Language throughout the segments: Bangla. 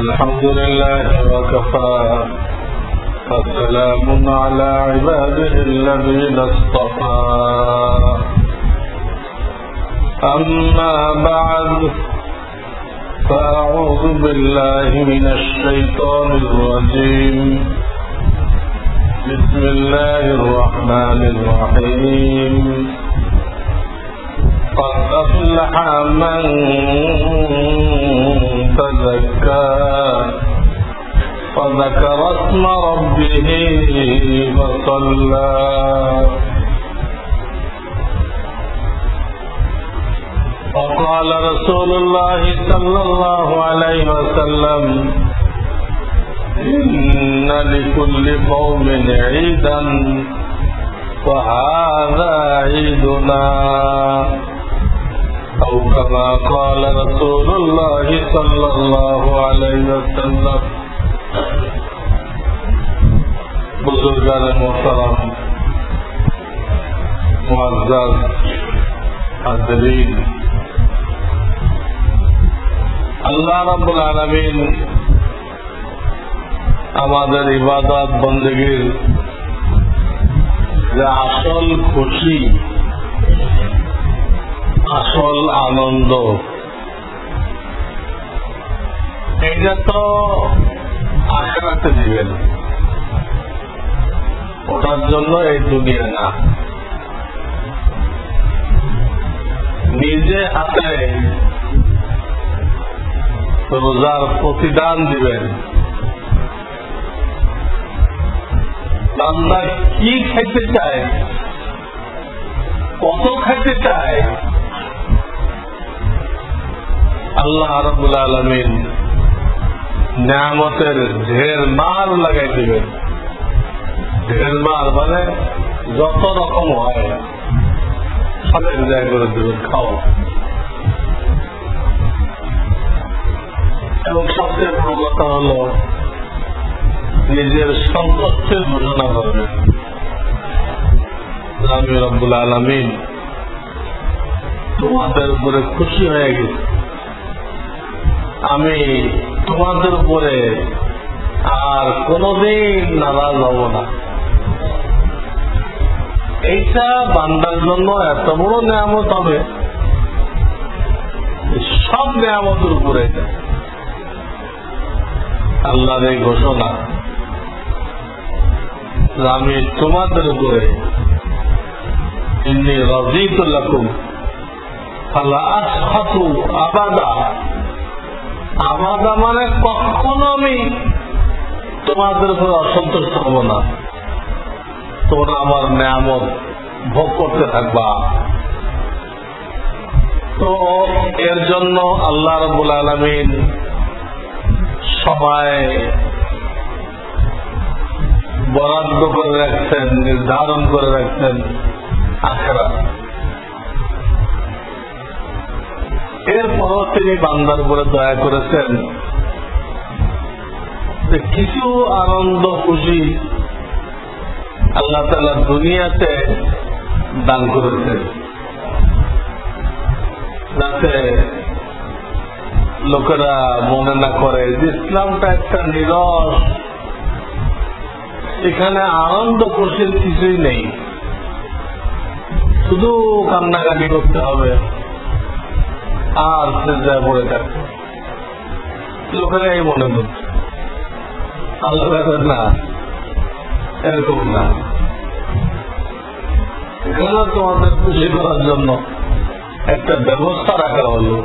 الحمد لله وكفى وسلام على عباده الذين اصطفى أما بعد فأعوذ بالله من الشيطان الرجيم بسم الله الرحمن الرحيم قد أفلح من تزكى وذكر اسم ربه فصلى وقال رسول الله صلى الله عليه وسلم إن لكل قوم عيدا وهذا عيدنا أو كما قال رسول الله صلى الله عليه وسلم बुजुर्गान मोहतरम मुअज़्ज़ज़ हाज़िरीन, আল্লাহ রাব্বুল আলামিন আমাদের ইবাদত বন্দেগীর যে আসল খুশি, আসল আনন্দ, এটা তো আখিরাতে দিবেন। ওটার জন্য এই দুনিয়া না, নিজে হাতে রোজার প্রতিদান দিবেন। বান্দা কি খেতে চায়, কত খেতে চায়, আল্লাহ রাব্বুল আলামিন নিয়ামতের ঢের মাল লাগাই দিবেন। ঢের মাল মানে যত রকম হয় সব এক জায়গায় করে দেবেন, খাও। এবং সবচেয়ে বড় কথা হল নিজের সন্তুষ্টির ঘোষণা করবেন, আমি রব্বুল আলামিন তোমাদের উপরে খুশি হয়ে গেছি, আমি তোমাদের উপরে আর কোনদিন নারাজ হব না। এইটা বান্দার জন্য এত বড় নিয়ামত হবে, সব নিয়ামতের উপরে আল্লাহর এই ঘোষণা, আমি তোমাদের উপরে ইন্নী রাযীতু লাকুম ফালা আসখাতু আবাদা। আবাদা মানে কখনো আমি তোমাদের উপরে অসন্তুষ্ট হব না, তোমরা আমার নিয়ামত ভোগ করতে থাকবা। তো এর জন্য আল্লাহ রাব্বুল আলামিন সময় বরাদ্দ করে রাখছেন, নির্ধারণ করে রাখছেন আখিরাত। এরপরও তিনি বান্দার উপরে দয়া করেছেন যে কিছু আনন্দ খুশি আল্লাহ তাআলা দুনিয়াতে দান করেছেন, যাতে লোকেরা মনে না করে যে ইসলামটা একটা নিরস, এখানে আনন্দ খুশির কিছুই নেই, শুধু কান্নাকাটি করতে হবে আর সিজদায় পড়ে থাকবে। লোকেরা এই মনে করছে, আল্লাহ না, এরকম না। এখানে তোমাদের খুশি করার জন্য একটা ব্যবস্থা রাখা হলো।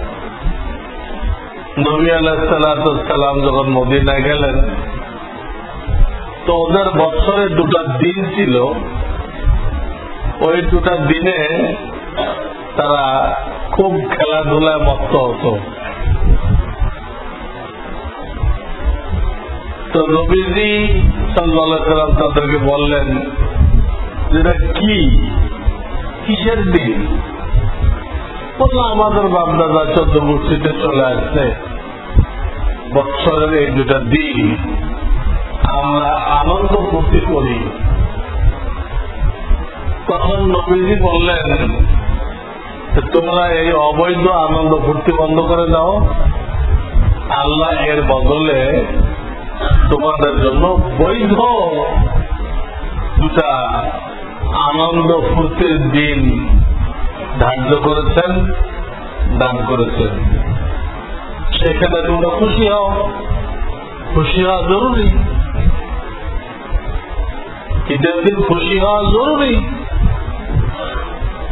নবী আলাইহিস সালাতু ওয়াস সালাম যখন মদিনায় গেলেন, তো ওদের বছরে দুটা দিন ছিল, ওই দুটা দিনে তারা খুব খেলাধুলায় মত্ত হতো। তো নবীজি সাল্লাল্লাহু আলাইহি ওয়াসাল্লাম তাদেরকে বললেন, যেটা কিসের দিন? বললো আমাদের বাপদাদা চতুর্ভুক্তিতে চলে আসছে, বৎসরের এই দুটা দিন আমরা আনন্দ ফুর্তি করি। তখন নবীজি বললেন, তোমরা এই অবৈধ আনন্দ ফুর্তি বন্ধ করে দাও, আল্লাহ এর বদলে তোমাদের জন্য বৈধ দুটা আনন্দ ফুর্তির দিন ধার্য করেছেন, দান করেছেন। সেখানে তোমরা খুশি হও। খুশি হওয়া জরুরি, ঈদের দিন খুশি হওয়া জরুরি।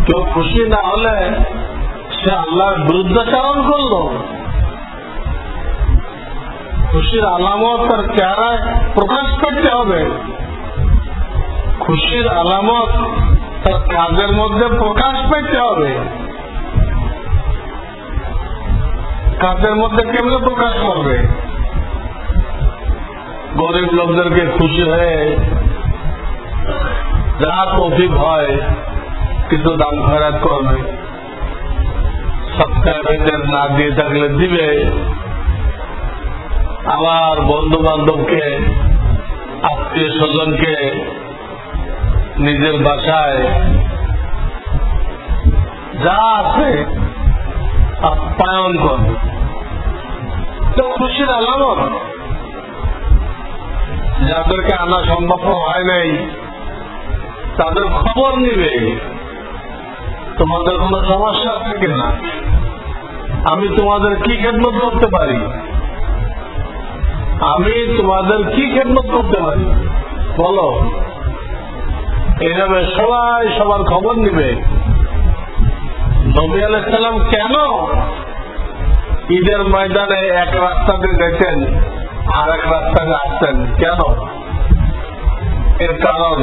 কেউ খুশি না হলে সে আল্লাহর বিরুদ্ধাচরণ করল। খুশির আলামত তার চেহারায় প্রকাশ করতে হবে। খুশির আলামত তার কাজের মধ্যে প্রকাশ পেতে হবে। কাজের মধ্যে কেমনে প্রকাশ করবে? গরিব লোকদেরকে খুশি হয়ে যা তৌফিক হয় কিছু দান খয়রাত করবে, সৎকার না দিয়ে থাকলে দিবে। আবার বন্ধু বান্ধবকে, আত্মীয় স্বজনকে নিজের বাসায় যা আছে আপ্যায়ন করবে। তো খুশির আলামত। যাদেরকে আনা সম্ভব হয় নাই তাদের খবর নিবে, তোমাদের কোনো সমস্যা আছে কিনা, আমি তোমাদের কি খেদমত করতে পারি, আমি তোমাদের কি খেদমত করতে পারি বলো। এইভাবে সবাই সবার খবর নিবে। নবী আলাইহিস সালাম কেন ঈদের ময়দানে এক রাস্তাতে যেতেন আর এক রাস্তাতে আসতেন? কেন? এর কারণ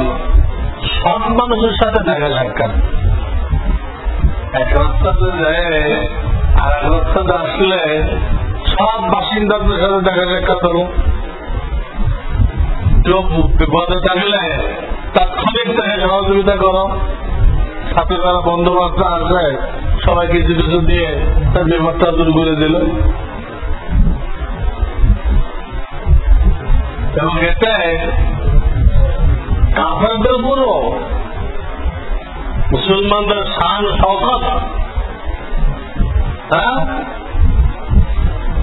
সব মানুষের সাথে দেখা সাক্ষাৎ। এক রাস্তাতে যায় আর এক রাস্তাতে আসলে সব বাসিন্দাদের সাথে দেখা সাক্ষাৎ হল। কেউ বিপদে থাকলে তাৎক্ষণিক তাকে সহযোগিতা করো। সাথে যারা বন্ধু বান্ধব আসবে সবাই কিছু কিছু দিয়ে তার বিপদটা দূর করে দিল। এবং এটাই কাফেরদের উপরও মুসলমানদের শান শওকত,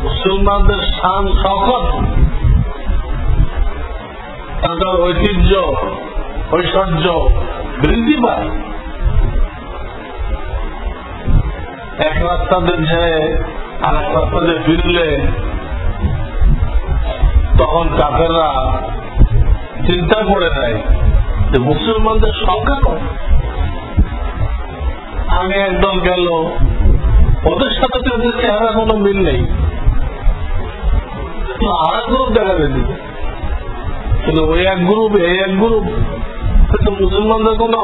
মুসলমানদের শান শওকত, তাদের ঐতিহ্য ঐশ্বর্য বৃদ্ধি পায়। এক রাস্তাতে যে আর এক রাস্তাতে ফিরলে তখন কাফেররা চিন্তা করে দেয় যে মুসলমানদের সংখ্যা কম। আগে একদল গেল, ওদের সাথে তাদের চেহারা কোনো মিল নেই, আর এক গ্রুপ দেখা যেত। কিন্তু ওই এক গ্রুপ এই এক গ্রুপ, কিন্তু মুসলমানদের কোন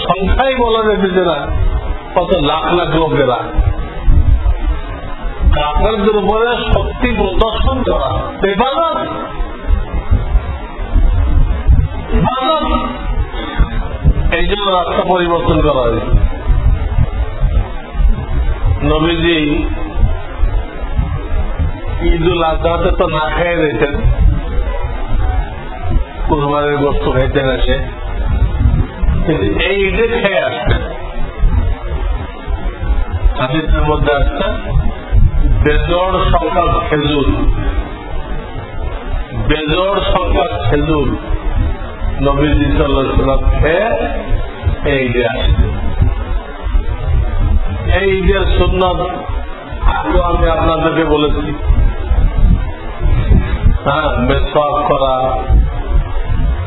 সংখ্যাই বলা যেতেছে না, কত লাখ লাখ লোকেরা। কাফেরদের উপরে শক্তি প্রদর্শন করা ইবাদত, এই জন্য রাস্তা পরিবর্তন করা হয়েছে। নবীজি ঈদুল আজহাতে তো না খেয়ে দিতেন, কুরবানির গোশত খাইতেন আসে, কিন্তু এই ঈদে খেয়ে আসতেন। হাদিসের মধ্যে আসছে বেজোড় সংখ্যক খেজুর, বেজোড় সংখ্যক খেজুর নবীজি সাল্লাল্লাহু আলাইহি ওয়াসাল্লাম খেয়ে এই ঈদে আসতেন। এই ঈদের সুন্নাত আগে আমি আপনাদেরকে বলেছি। মেসওয়াক করা,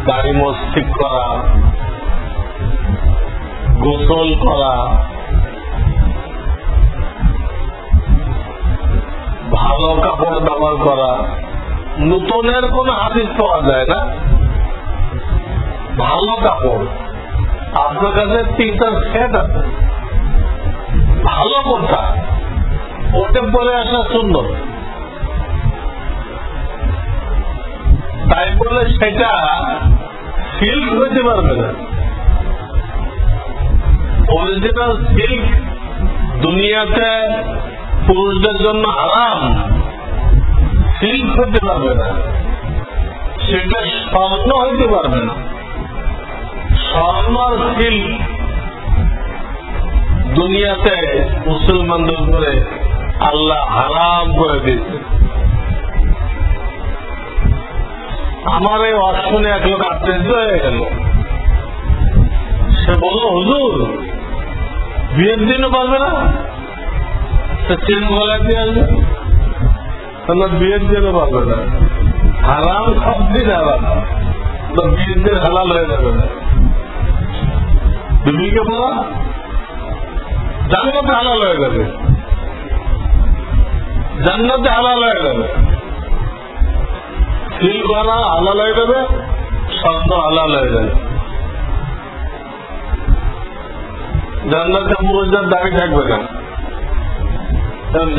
দাড়ি মোছ ঠিক করা, গোসল করা, ভালো কাপড় ব্যবহার করা। নতুনের কোন হাদিস পাওয়া যায় না। ভালো কাপড় আপনার কাছে 3টা সেট আছে, ভালো কথা ওটা পরে আসা সুন্দর, তাই বলে সেটা সিল্ক হইতে পারবে না। অরিজিনাল সিল্ক দুনিয়াতে পুরুষদের জন্য হারাম, সিল্ক হতে পারবে না। সেটা স্বর্ণ হইতে পারবে না। স্বর্ণ আর সিল্ক দুনিয়াতে মুসলমানদের উপরে আল্লাহ হারাম করে দিয়েছে। আমার এই ওয়াজ শুনে এক লোক আশ্চর্য হয়ে গেল। সে বলল, হুজুর বিয়ের দিনও পারবে না? চেন গলায় দিয়ে আসবে, বিয়ের দিনও পারবে না। হারাম সব দিন হারাম, বিয়ের দিন হালাল হয়ে যাবে না। বিবিকে বলা জান্নাতে হালাল হয়ে যাবে, জান্নাতে হালাল হয়ে যাবে, সিল করা হালাল হয়ে যাবে, স্বর্ণ হালাল হয়ে যাবে। জান্নাতে পুরুষদের দাড়ি থাকবে না,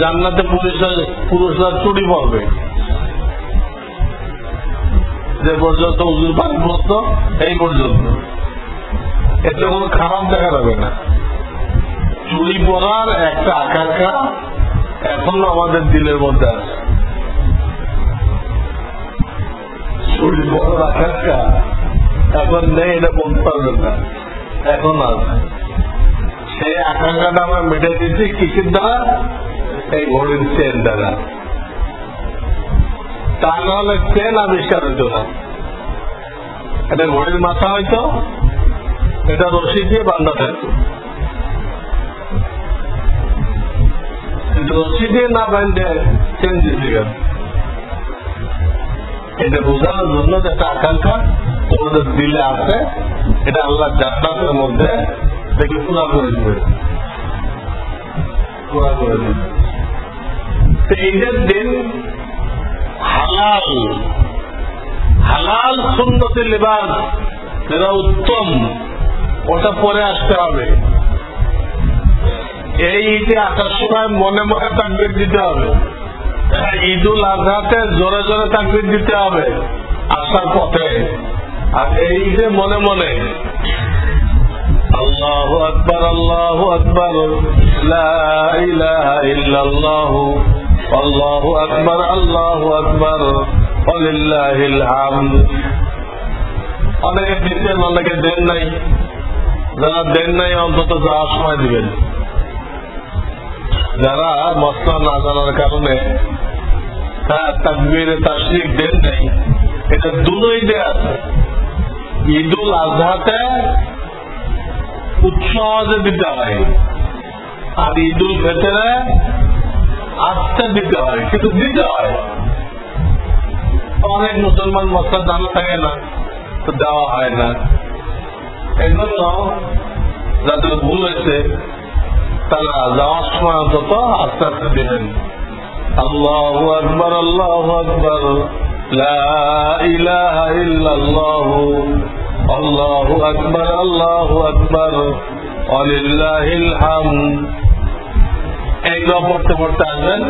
জান্নাতে পুরুষরা চুরি পড়বে। যে পর্যন্ত উজুর পানি পড়ত এই পর্যন্ত, এতে কোনো খারাপ দেখা যাবে না। চুরি পড়ার একটা আকাঙ্ক্ষা এখনো আমাদের দিলের মধ্যে আছে। চুরি পড়ার আকাঙ্ক্ষা এখন নেই, এটা বলতে পারবেন না, এখন আছে। সেই আকাঙ্ক্ষাটা আমরা মেটে দিচ্ছি কিসের দ্বারা? এই ঘড়ির চেন দ্বারা। তা নাহলে চেন আবিষ্কার হইত না। এটা ঘড়ির মাথা হয়তো, এটা রশি দিয়ে বান্ধা থাকতো, কিন্তু রশি দিয়ে না বাঁধে চেন দিতে গেল। এটা বোঝানোর জন্য যে একটা আকাঙ্ক্ষা তোমাদের দিলে আছে, এটা আল্লাহ জান্নাতের মধ্যে দেখে পুরা করে দিবে, পুরা করে দিবে। ঈদের দিন হালাল হালাল সুন্নতি লিবাস যেটা উত্তম, ওটা পরে আসতে হবে। এই ঈদে আসার সময় মনে মনে তাকবীর দিতে হবে। ঈদুল আজহাতে জোরে জোরে তাকবীর দিতে হবে আসার পথে। আর এই ঈদে মনে মনে আল্লাহু আকবার, আল্লাহু আকবার, লা ইলাহা ইল্লাল্লাহু, আল্লাহু আকবার, আল্লাহু আকবার, ওয়ালিল্লাহিল হামদ। অনেকে দিচ্ছেন, অনেকে দেন নাই। যারা দেন নাই অন্তত যাওয়ার সময় দিবেন। যারা মসলা না জানার কারণে তাকবীরে তাশরিক দেন নাই, এটা দুটোই দেয়া আছে। ঈদুল আজহাতে উচ্চ আওয়াজে দিতে হয়, আর ঈদুল ফিতরে আস্তে দিতে হয়, কিন্তু দিতে হয়। অনেক মুসলমান মসলা জানা থাকে না, তো দেওয়া হয় না। এই জন্য যাদের ভুল হয়েছে তারা যাওয়ার সময় অন্তত আস্তে আস্তে দিবেন। আল্লাহু আকবার, আল্লাহু আকবার, লা ইলাহা ইল্লাল্লাহু, আল্লাহু আকবার, আল্লাহু আকবার, ওয়ালিল্লাহিল হামদ। এইগুলো পড়তে পড়তে আসবেন।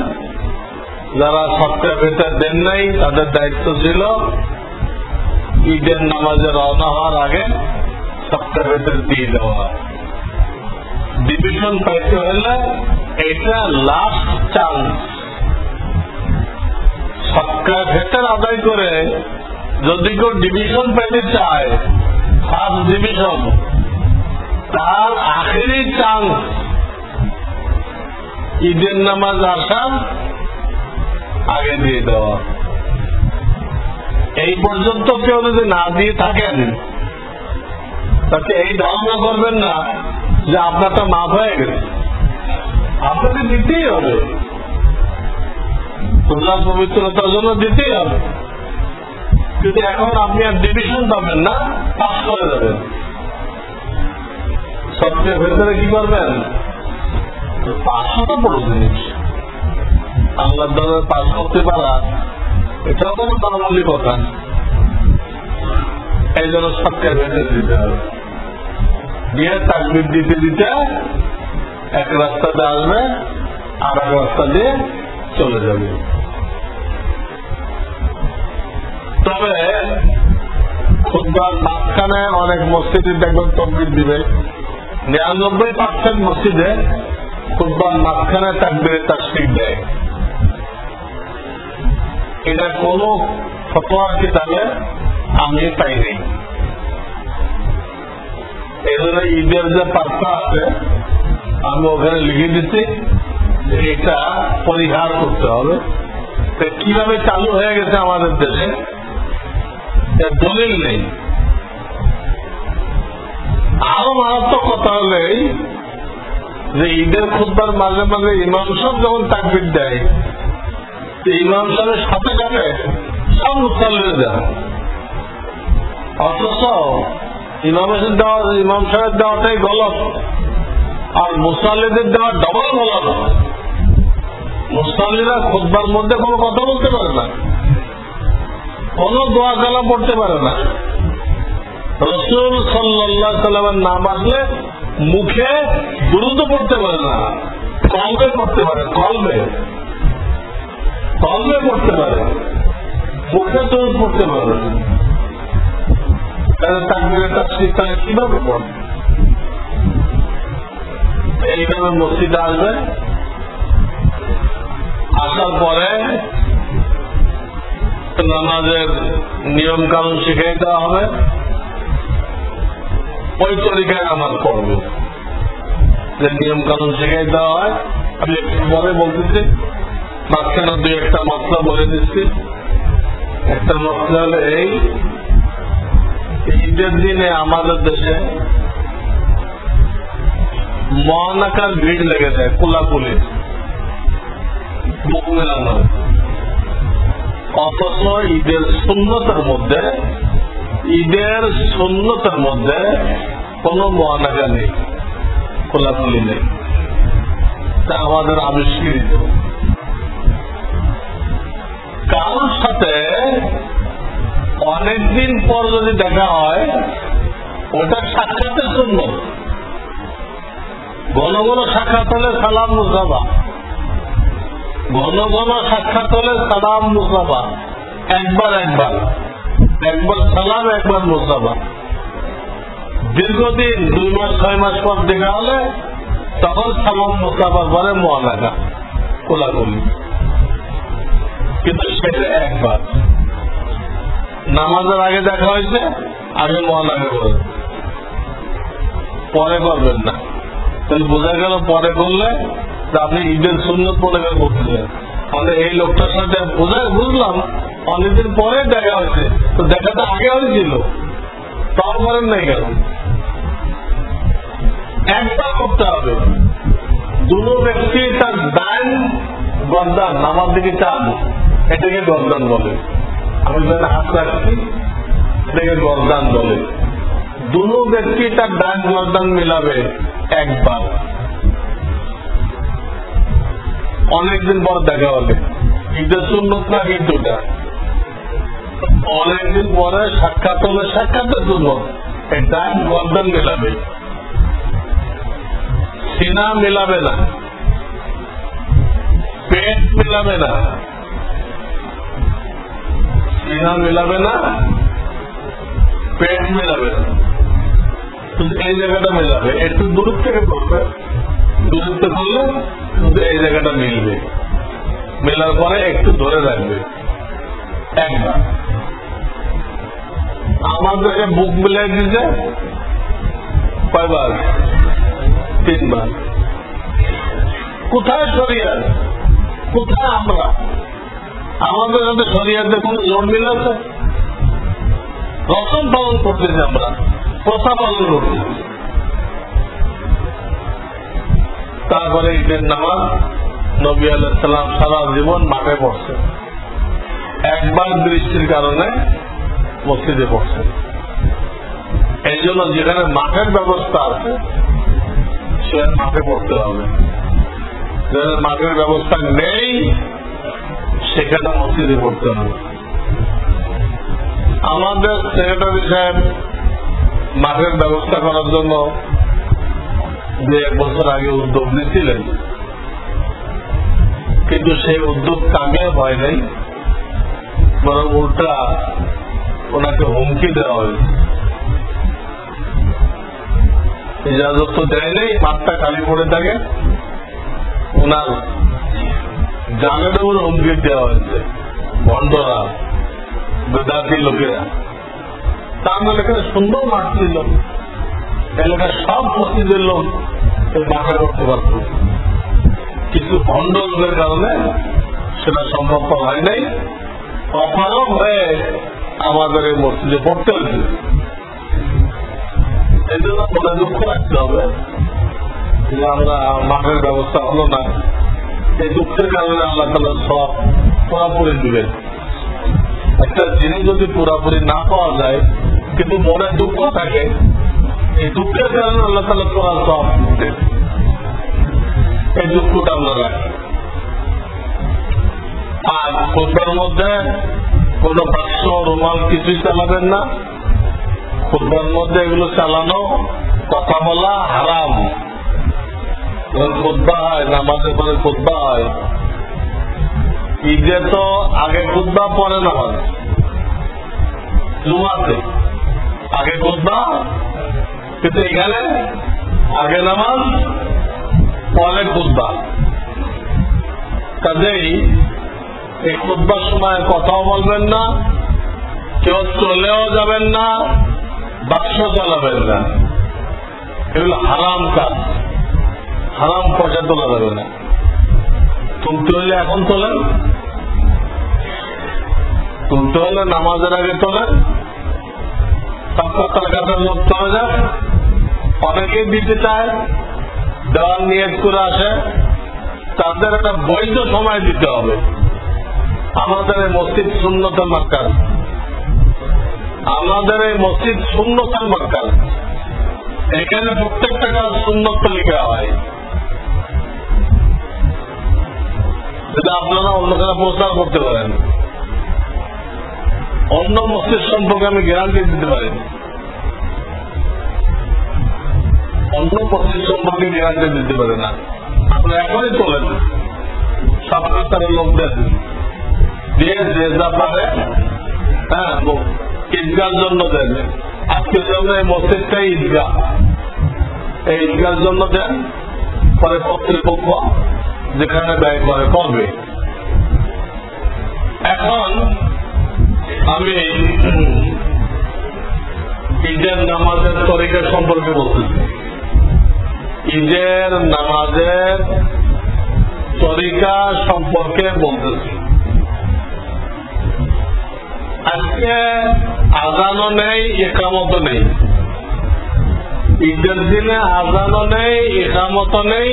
যারা সপ্তাহের ভেতর দেন নাই, তাদের দায়িত্ব ছিল ঈদের নামাজে রওনা হওয়ার আগে সপ্তাহের ভেতর দিয়ে দেওয়া। ডিভিশন পাইতে হলে এটা লাস্ট চান্স। সপ্তাহের ভেতর আদায় করে যদি কেউ ডিভিশন পেতে চায়, ফার্স্ট ডিভিশন, তার আখেরি চান্স ঈদের নামাজ আসার আগে দিয়ে দেওয়া। এই পর্যন্ত কেউ যদি না দিয়ে থাকেন, তাকে এই ধারণা করবেন না যে আপনারটা মাফ হয়ে গেছে। আপনাকে দিতেই হবে, তোমরা পবিত্রতার জন্য দিতেই হবে। কিন্তু এখন আপনি আর ডিভিশন পাবেন না, পাস করে যাবেন। সবচেয়ে ভেতরে কি করবেন? পাঁচশো তো বড় জিনিস, আল্লাহর দরবারে পাস করতে পারা এটাও কোনো নরমালি কথা। এই জন্য সবচেয়ে ভেতরে দিতে হবে। দিয়ে তাকবীর দিতে দিতে এক রাস্তাতে আসবে, আর এক রাস্তা দিয়ে চলে যাবে। তবে খুতবার মাঝখানে অনেক মসজিদে দেখবেন তাকবীর দিবে। 99% মসজিদে খুতবার মাঝখানে তাকবীরে তাশরিক দেয়। এটা কোন ফতোয়ার কিতাবে আমি পাইনি। এই জন্য ঈদের যে পার্থা আছে আমি ওখানে লিখে দিচ্ছি, এটা পরিহার করতে হবে। কিভাবে চালু হয়ে গেছে আমাদের দেশে দলিল নেই। আরো মারাত্মক কথা হলে যে ঈদের খুতবার মাঝে মাঝে ইমাম সাহেব যখন তাকবীর দেয়, ইমাম সাহেবের সাথে সাথে সব মুসল্লিরা দেয়, অথচ ইমাম সাহেবের দেওয়াটাই গলত, আর মুসল্লিদের দেওয়া ডবল গলত। মুসল্লিরা খুতবার মধ্যে কোনো কথা বলতে পারে না, কোনো দোয়া কালাম পড়তে পারে না। রাসূল সাল্লাল্লাহু আলাইহি সাল্লামের নাম আসলে মুখে দুরূদ পড়তে পারে না, কলবে পড়তে পারে, কলবে পড়তে পারে, মুখে দুরূদ পড়তে পারে না। তাকবীরের তাফসীর তারা কিভাবে পড়ে? এইভাবে মসজিদে আসবে, আসার পরে নামাজের নিয়ম কানুন শিখিয়ে দেওয়া হবে, ওই তরিকায় নামাজ পড়বে। যে নিয়ম কানুন শিখিয়ে দেওয়া হয় আমি একটু পরে বলতেছি, মাঝখানে দুই একটা মশলা বলে দিচ্ছি। একটা মশলা হলো এই, ঈদের দিনে আমাদের দেশে মহানাকার ভিড় লেগে যায়, কোলাকুলি, বুক মেলানো। অথচ ঈদের সুন্নতের মধ্যে কোন মহানাকা নেই, কোলাকুলি নেই। তা আমাদের আবিষ্কৃত। কারোর সাথে অনেকদিন পর যদি দেখা হয়, ওটা সাক্ষাতের জন্য। ঘন ঘন সাক্ষাৎ হলে সালাম মুসাফা, ঘন ঘন সাক্ষাৎ হলে সালাম মুসাফা, একবার সালাম, একবার মুসাফা। দীর্ঘদিন 2 মাস 6 মাস পর দেখা হলে তখন সালাম মুসাফার পরে মহানাকা, কোলাকুলি। কিন্তু সেটা একবার। নামাজের আগে দেখা হয়েছে, আগে মহানাকা করে, পরে করবেন না। তাহলে বোঝা গেল পরে করলে আপনি ঈদের সুন্নত মনে করে করতেছেন। তাহলে এই লোকটার সাথে বুঝলাম অনেকদিন পরে দেখা হয়েছে, তো দেখাটা আগে হয়েছিল, তারপরে নেই গেল। একবার করতে হবে। দুটো ব্যক্তি তার ডান গর্দান আমার দিকে চান, এটাকে গর্দান বলে। আমি যেটা হাত রাখছি এটাকে গর্দান বলে। দুটো ব্যক্তি তার ডান গর্দান মিলাবে একবার, অনেকদিন পর দেখা হবে। ঈদের সুন্নত না কিন্তু এটা অনেকদিন পরে সাক্ষাৎ হলে সাক্ষাতের জন্য ডান গর্দান মিলাবে, সিনা মিলাবে না, পেট মিলাবে না, সিনা মিলাবে না, পেট মিলাবে না, এই জায়গাটা মিলাবে। একটু দূর থেকে করবে, দূরত্ব করলে এই জায়গাটা মিলবে, মেলার পরে একটু ধরে রাখবে একবার। আমাদেরকে বুক মিলাই দিতে কয়বার? 3 বার। কোথায় শরিয়াত, কোথায় আমরা? আমাদের সাথে শরিয়াতে কোন জোর মিল আছে? রসম পালন করতেছি, আমরা প্রথা পালন করতেছি। তারপরে ঈদের নামাজ নবী আলাইহিস সালাম সারা জীবন মাঠে পড়ছে, একবার বৃষ্টির কারণে মসজিদে পড়ছে। এই জন্য যেখানে মাঠের ব্যবস্থা আছে সেখানে মাঠে পড়তে হবে, যেখানে মাঠের ব্যবস্থা নেই সেখানে মসজিদে পড়তে হবে। আমাদের সেক্রেটারি সাহেব মাঠের ব্যবস্থা করার জন্য 2-1 বছর আগে উদ্যোগ নিয়েছিলেন, কিন্তু সেই উদ্যোগ কামিয়াব হয় নাই, বরং উল্টা ওনাকে হুমকি দেওয়া হয়েছে। ইজাজত তো দেয় নেই, মাঠটা খালি পড়ে থাকে, ওনার জানের উপর হুমকি দেওয়া হয়েছে। ভণ্ডরা, বেদাতি লোকেরা, তার মানে এখানে সুন্দর মাঠ ছিল, এলাকার সব মসজিদের লোক মাঠে করতে পারত, কিছু ভণ্ড লোকের কারণে সেটা সম্ভবপর হয় নাই। অপারগ হয়ে আমাদের এই মসজিদে পড়তে হয়েছে। এই জন্য মনে দুঃখ রাখতে হবে যে আমরা মাঠের ব্যবস্থা হলো না। এই দুঃখের কারণে আল্লাহ তাআলা সব পুরাপুরি দিবেন। একটা জিনিস যদি পুরাপুরি না পাওয়া যায় কিন্তু মনে দুঃখ থাকে, এই দুঃখের কারণে আল্লাহ তাআলা পুরা সব দিতেন। এই দুঃখটা আমরা রাখি। আর খুতবার মধ্যে কোন বাক্স রুমাল কিছুই চালাবেন না। খুতবার মধ্যে এগুলো চালানো, কথা বলা হারাম। খুতবা হয়, নামাজের পরে খুতবা হয়। ঈদে তো আগে খুতবা পরে নামাজ, জুমাতে আগে খুতবা, কিন্তু এখানে আগে নামাজ পরে খুতবা। কাজেই এই খুতবার সময় কথাও বলবেন না, কেউ চলেও যাবেন না, বাক্স চালাবেন না। এগুলো হারাম কাজ, হারাম পয়সা তোলা যাবে না। তুলতে হলে এখন তোলেন, তুলতে হলে নামাজের আগে তোলেন। তার কাছে লোক চলে যায়, অনেকেই দিতে চায়, দেওয়ার নিয়ত করে আসে। তাদের একটা বৈধ সময় দিতে হবে। আমাদের এই মসজিদ সুন্নতের মার্কাজ, আমাদের এই মসজিদ সুন্নতের মার্কাজ। এখানে প্রত্যেকটা কাজ সুন্নত লিখা হয়। যদি আপনারা অন্য কাছে প্রচার করতে পারেন, অন্য মসজিদ সম্পর্কে আমি গ্যারান্টি দিতে পারি, অন্য মসজিদ সম্পর্কে গ্যারান্টি দিতে পারে না। আপনারা এখনই তোলেন, সাবকাতারের লোকদের দিয়ে যে যা পারে, হ্যাঁ, ঈদগার জন্য দেন। আজকের জন্য এই মসজিদটাই ঈদগাহ, এই ঈদগার জন্য দেন। পরে কর্তৃপক্ষ যেখানে ব্যয় করে করবে। এখন আমি ঈদের নামাজের তরিকা সম্পর্কে বলতেছি। ঈদের নামাজের তরিকা সম্পর্কে বলতেছি। আজকে আজানও নেই, একামতও নেই। ঈদের দিনে আজানও নেই, একামতও নেই,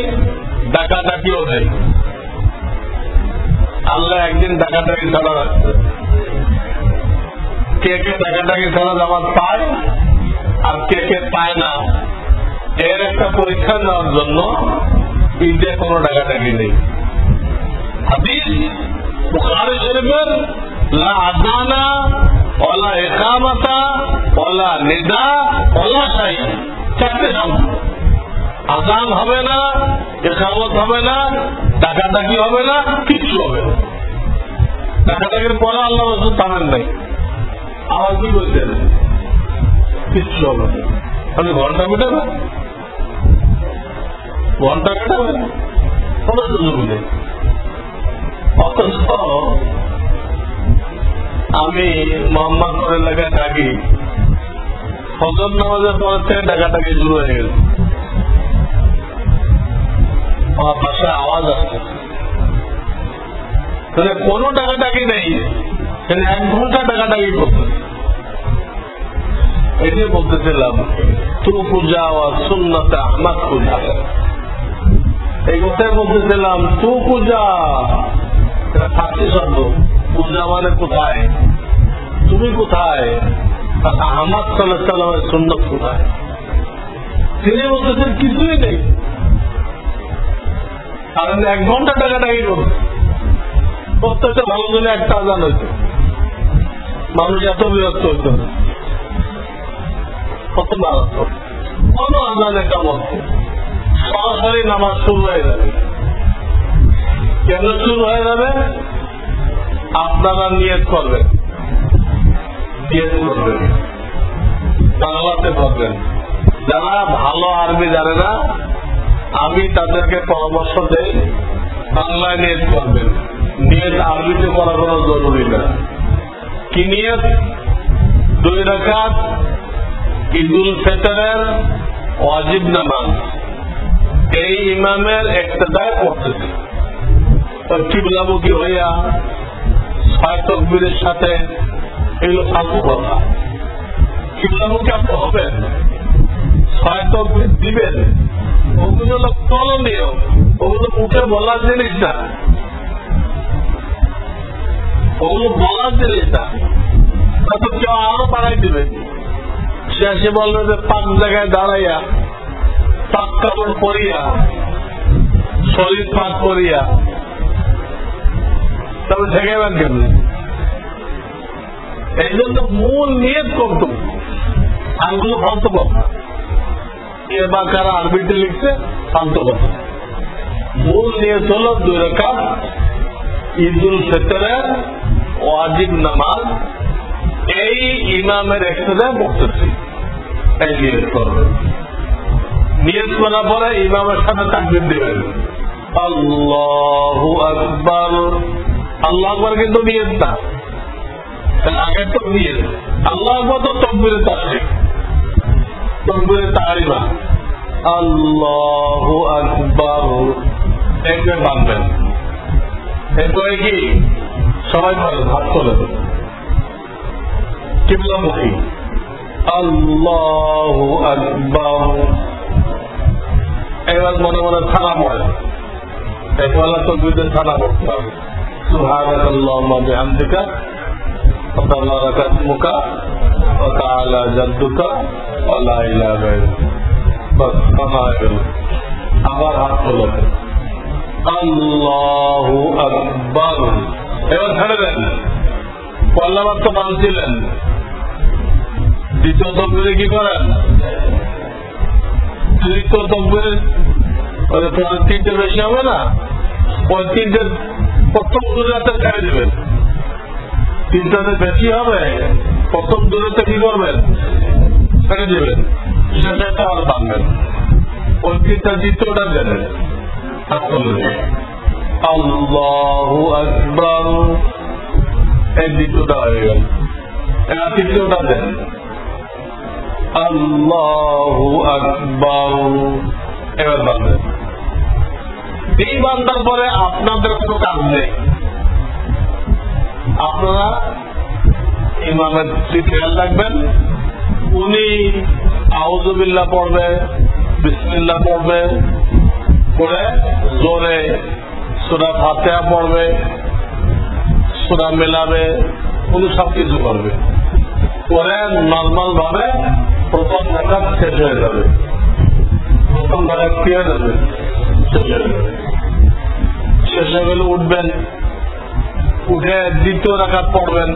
ডাকাডাকিও নেই। আল্লাহ একদিন ডাকাডাকি ছাড়া রাখছে। কে কে ডাকাডাকি ছাড়া জামাত পায় আর কে কে পায় না, এর একটা পরীক্ষা নেওয়ার জন্য ঈদে কোনো ডাকাডাকি নেই। হাদিস বুখারী শরীফের লা আযানা ওয়ালা ইকামাতা ওয়ালা নিদা ওয়ালা শাই, চারটে শব্দ। আযান হবে না, ইকামত হবে না, ডাকাডাকি হবে না, কিচ্ছু হবে না। ডাকাডাকির পরে আল্লাহ রাসূল থামেন নাই, আবার কি বলছেন? কিচ্ছু হবে না। আপনি ঘন্টা মেটাবে, ঘন্টা মেটাবে, কোন সুযোগ নেই। অথচ আমি মোহাম্মদপুর এলাকায় থাকি, ফজর নামাজের পর থেকে ডাকাডাকি শুরু হয়ে গেছে। আমার বাসায় আওয়াজ আসছে, কোনো ডাকাডাকি নেই, 1 ঘন্টা ডাকাডাকি করতে। এই যে বলতেছিলাম তু পূজা ও সুন্নতে আহমদ পূজা, এই কথাই বলতেছিলাম। তু পূজা ফার্সি শব্দ, পূজা মানে কোথায়, তুমি কোথায়, আহমদ সাল্লাল্লাহু আলাইহি ওয়াসাল্লামের সুন্নত কোথায়? তিনি বলতেছেন কিছুই নেই। আর 1 ঘন্টা ডাকাডাকি করছে। প্রত্যেকটা ভালো জন্য একটা আজান হইত, মানুষ এত বিরক্ত হইত, কত মারাত্মক। কোনো আজান একটা মধ্যে সরাসরি নামাজ শুরু হয়ে যাবে। কেন শুরু হয়ে যাবে? আপনারা নিয়ত করবেন, নিয়ত করবেন, বাংলাতে করবেন। যারা ভালো আরবি জানে না, আমি তাদেরকে পরামর্শ দেই বাংলায় নিয়ত করবেন। নিয়ত আরবিতে করা কোনো জরুরি না। কি নিয়ত? 2 রাকাত ঈদুল ফিতরের ওয়াজিব নামাজ এই ইমামের ইক্তেদায় পড়তেছে। কিবলামুখী হইয়া 6 তাকবীরের সাথে এগুলো ফালতু কথা। কিবলামুখী আপনি হবেন, 6 তাকবীর দিবেন, ওগুলো হলো করণীয়, ওগুলো মুখে বলার জিনিস না, ওগুলো বলার জিনিস না। তারপর কেউ আরো বাড়াই দিবে, সে এসে বলবে যে 5 জায়গায় দাঁড়াইয়া পাক কাপড় পরিয়া শরীর পাক করিয়া তবে ঠেকাইবেন কেন? এই জন্য মূল নিয়ত করতো আঙ্গুলো ফালতু কথা। বা কারা আরবিতে লিখছে ফালতু কথা। মূল নিয়ত হল 2 রাকাত ঈদুল ফিতরের ওয়াজিব নামাজ, এই ইমামের একসাথে পড়তেছি, এই নিয়ত করবেন। নিয়ত করার পরে ইমামের সাথে তাকবীর দিবেন, আল্লাহু আকবার। আল্লাহু আকবার কিন্তু নিয়ত না, আগে তো নিয়ত। আল্লাহু আকবার তো তাকবীরে তাহরিম, তাকবীরে তাহরিমা, আল্লাহু আকবার একবার বাঁধবেন। এরপরে কি সবাই হাত তোলেন কিবলামুখী, আল্লাহু আকবার। এবার মনে মনে থানা পড়ে, একবেলা তাকবীরে থানা পড়তে হবে, সুবহানাল্লাহি ওয়া বিহামদিহি ওয়া তাবারাকা ইসমুকা ওয়া তাআলা জাদ্দুকা ওয়া লা ইলাহা ইল্লা বাস থানা গেল। আবার হাত তোলেন, আল্লাহু আকবার। এবার ছেড়ে দেন, পল্লাবার তো বাঁধছিলেন, দ্বিতীয় তাকবীরে কি করেন? তৃতীয় তাকবীরে 3টে বেশি হবে না, ওই 3টে প্রথম দূরাতে ছেড়ে দেবেন। 3টাতে বেশি হবে, প্রথম দূরাতে কি করবেন? ছেড়ে দেবেন, সেটা আর বাঁধবেন। ওই 3টা দ্বিতীয়টা দেবেন, আল্লাহু আকবার, এই দ্বিতীয়টা হয়ে গেল। এবার তৃতীয়টা দেন, আল্লাহু আকবার। এবার বাঁধবেন। এই বান্ধার পরে আপনাদের কোনো কাজ নেই, আপনারা ইমামের খেয়াল রাখবেন। উনি আউযুবিল্লাহ পড়বে, বিসমিল্লাহ পড়বে, পড়ে জোরে সূরা ফাতিহা পড়বে, সূরা মেলাবে, উনি সবকিছু করবে। পরে নর্মাল ভাবে প্রথম রাকাত শেষ হয়ে যাবে, প্রথম রাকাত কি হয়ে যাবে? শেষ হয়ে গেলে উঠবেন, উঠে দ্বিতীয় রাকাত পড়বেন।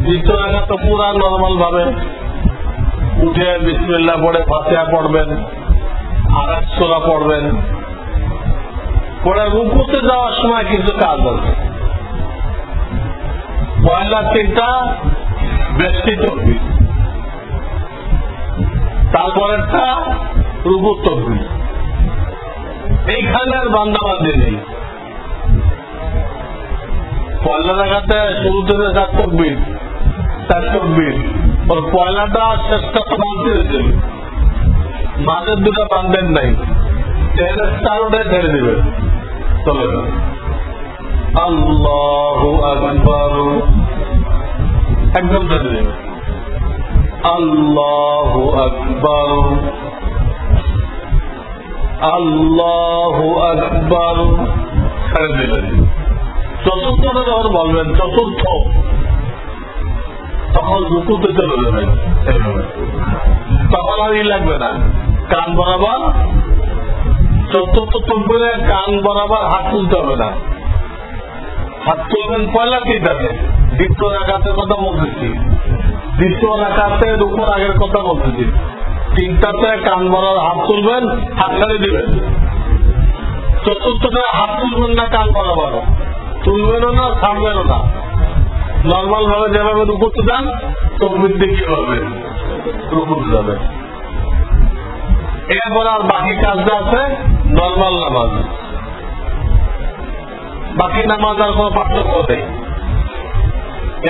দ্বিতীয় রাকাত তো পুরা নর্মাল ভাবে উঠে বিসমিল্লাহ পড়ে ফাতিহা পড়বেন, আর এক সূরা পড়বেন। পরে রুকুতে যাওয়ার সময় কিছু কাজ আছে। পয়লা 3টা বেশি তাকবীর, তারপরেরটা রুকু তাকবীর। এইখানে আর বান্দাবান্দি নেই। পয়লা রাকাতে শুরুতে 4 তাকবীর, 4 তাকবীর, ওর পয়লাটা শেষটা তো বাঁধতে হয়েছিল, মাঝের 2টা বাঁধবেন নাই, 4টায় ছেড়ে দেবেন। চলে আল্লাহু আকবার, একদম ছেড়ে দেবেন, আল্লাহু আকবার, আল্লাহু আকবার, ছেড়ে দিলেন। চতুর্থটা যখন বলবেন, চতুর্থ, তখন রুকুতে চলে যাবেন। তখন আর লাগবে না, কান বরাবর। চতুর্থ তাকবীরে কান বরাবর হাত তুলতে হবে না, হাত তুলবেন পয়লা 3টাতে। দ্বিতীয় রাকাতের কথা বলতেছি, দ্বিতীয় রাকাতে রুকুর আগের কথা বলতেছি। 3টাতে কান বরাবর হাত তুলবেন, হাত ছেড়ে দিবেন। চতুর্থটা হাত তুলবেন না, কান বরাবর তুলবেনও না, ছাড়বেনও না। নর্মাল ভাবে যেভাবে রুকুতে যান, তাকবীর দিয়ে কি করবেন? রুকুতে যাবেন। এরপর আর বাকি কাজটা আছে নর্মাল নামাজ। বাকি নামাজ আর কোন পার্থক্য নেই।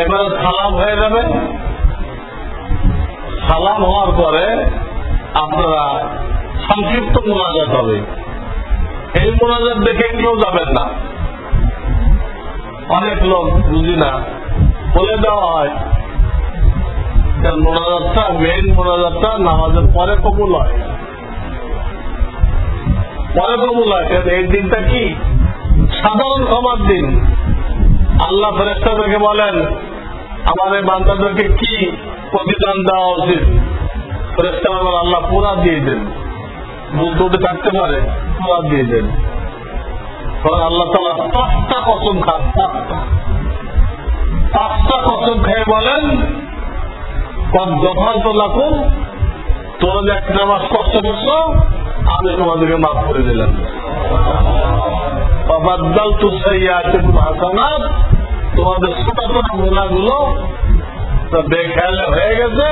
এবারে সালাম হয়ে যাবে। সালাম হওয়ার পরে আপনারা সংক্ষিপ্ত মোনাজাত হবে, এই মোনাজাত দেখে কেউ যাবেন না। অনেক লোক বুঝি না বলে দেওয়া হয় মোনাজাতটা মেইন মোনাজাতটা নামাজের পরে কবুল হয়, পরে কবুল হয়। এই দিনটা কি সাধারণ ক্ষমার দিন। আল্লাহ ফেরেশতাদেরকে বলেন আমার এই বান্দাদেরকে কি প্রতিদান দেওয়া উচিত? ফেরেশতারা বলেন আল্লাহ পুরা দিয়ে দেন, ভুল ত্রুটি থাকতে পারে পুরা দিয়ে দেন। আল্লাহ তাআলা 5টা কসম খান, 5টা কসম খেয়ে বলেন যখন তো লাকুম, তোমরা যে একটা নামাজ কষ্ট করছো আমি তোমাদেরকে মাফ করে দিলাম। বাদ্দালতু সাইয়্যাতিকুম হাসানাত, তোমাদের ছোট ছোট গুনাহগুলো বেখেয়ালে হয়ে গেছে,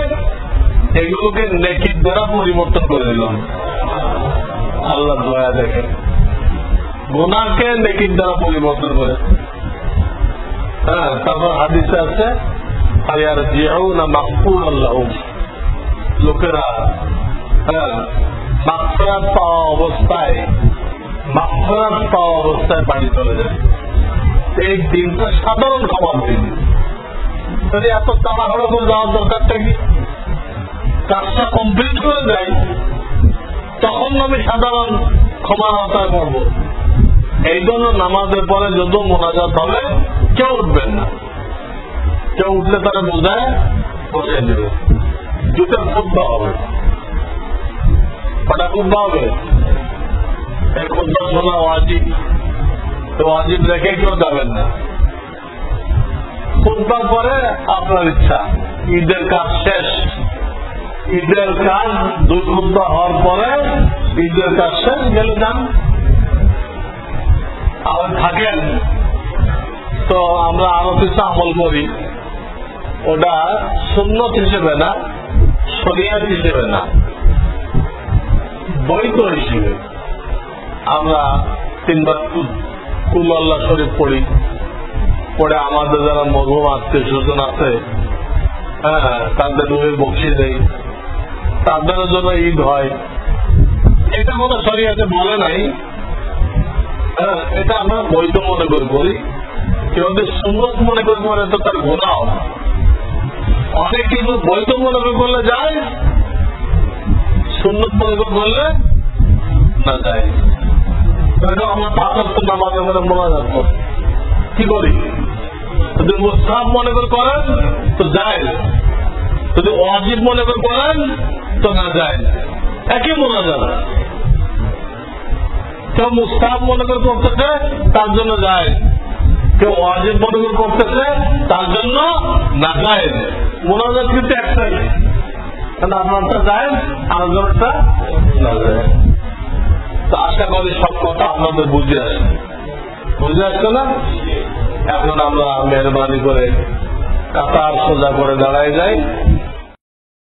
এগুলোকে নেকির দ্বারা পরিবর্তন করে দিলাম। আল্লাহ দয়া দেখেন, গুনাহকে নেকির দ্বারা পরিবর্তন করে। হ্যাঁ, তারপর হাদিসে আছে ফায়ারজিউনা মাগফুরান লাহুম, লোকেরা মাগফিরাত পাওয়া অবস্থায় বাড়ি চলে যায়। এই দিনটা সাধারণ ক্ষমার দিন। যদি এত তাড়াহুড়ো করে যাওয়ার দরকারটা কি? কাজটা কমপ্লিট করে যায় তখন আমি সাধারণ ক্ষমার আওতায় করব। এই জন্য নামাজের পরে যত মোনাজাত হবে কেউ উঠবেন না। কেউ উঠলে তারা বোঝায় বসে দেবে। দুটা খুতবা হবে, কটা খুতবা হবে? এই খুতবা শোনা ওয়াজিব, তো ওয়াজিব রেখে কেউ যাবেন না। খুতবার পরে আপনার ইচ্ছা, ঈদের কাজ শেষ, ঈদের কাজ 2 খুতবা হওয়ার পরে ঈদের কাজ শেষ, গেলে যান। আবার থাকেন তো আমরা আরো কিছু আমল করি, ওটা সুন্নত হিসেবে না, শরিয়ত হিসেবে না, বৈধ হিসেবে। আমরা 3 বার কুল আল্লাহ শরীফ পড়ি, পরে আমাদের যারা মরহুম আত্মীয় স্বজন আছে তাদের রুহে বকশিশ দেই, তাদের জন্য ঈদ হয়। এটা কোনো শরিয়তে বলে নাই, এটা আমরা বৈধ মনে করি। কেউ যদি সুন্নত মনে করে করে তো তার গুনাহ হবে। অনেক কিছু বৈধ মনে করলে যায়, সুন্নত মনে করলে না যায়। আমরা 5 ওয়াক্ত নামাজের মধ্যে মোনাজাত করি, কি করি? যদি মুস্তাহাব মনে করে করেন তো যায়, যদি ওয়াজিব মনে করে করেন তো না যায়। একই মোনাজাত, কেউ মুস্তাহাব মনে করে করতেছে তার জন্য যায়, কেউ ওয়াজিব মনে করে করতেছে তার জন্য না যায়। মোনাজাত কিন্তু একটাই, আপনারটা যায় আর জনটা না যায়। তো আশা করি সব কথা আপনাদের বুঝে আসছে না? এখন আমরা মেহরবানি করে কাতার সোজা করে দাঁড়ায় যাই।